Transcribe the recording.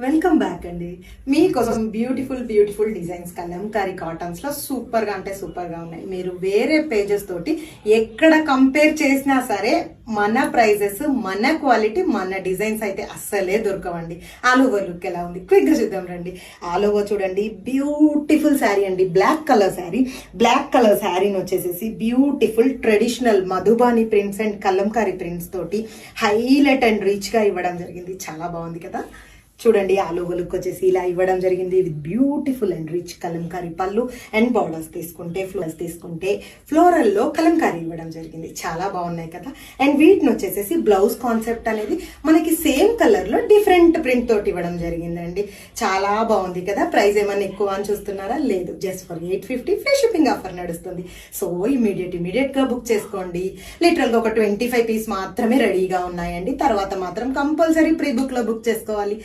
Welcome back అండి. మీకోసం beautiful designs Kalamkari cottons లో సూపర్ గా అంటే సూపర్ గా ఉన్నాయి. మీరు వేరే పేజెస్ తోటి ఎక్కడ కంపేర్ చేసినా సరే మన ప్రైజెస్, మన క్వాలిటీ, మన డిజైన్స్ అయితే అస్సలే దొరకవండి. ఆల్ ఓవర్ లుక్ ఎలా ఉంది క్విక్ గా చూద్దాం రండి. ఆల్ ఓవర్ చూడండి, బ్యూటిఫుల్ శారీ అండి. బ్లాక్ కలర్ శారీని వచ్చేసేసి beautiful traditional Madhubani prints and Kalamkari prints తోటి హైలైట్ అండ్ రిచ్ గా ఇవ్వడం జరిగింది. చాలా బాగుంది కదా. చూడండి, ఆల్ ఓవర్ లుక్ వచ్చేసి ఇలా ఇవ్వడం జరిగింది with beautiful and rich Kalamkari పళ్ళు అండ్ బార్డర్స్ తీసుకుంటే ఫ్లోరల్ లో కలంకారీ ఇవ్వడం జరిగింది. చాలా బాగున్నాయి కదా. అండ్ వీటిని వచ్చేసేసి బ్లౌజ్ కాన్సెప్ట్ అనేది మనకి సేమ్ కలర్ లో డిఫరెంట్ ప్రింట్ తోటి ఇవ్వడం జరిగిందండి. చాలా బాగుంది కదా. ప్రైస్ ఏమన్నా ఎక్కువ అని చూస్తున్నారా? లేదు, just for 850 free shipping offer నడుస్తుంది. సో ఇమీడియట్ గా బుక్ చేసుకోండి. లిటరల్ గా ఒక 25 పీస్ మాత్రమే రెడీగా ఉన్నాయండి. తర్వాత మాత్రం కంపల్సరీ ప్రీ బుక్ లో బుక్ చేసుకోవాలి.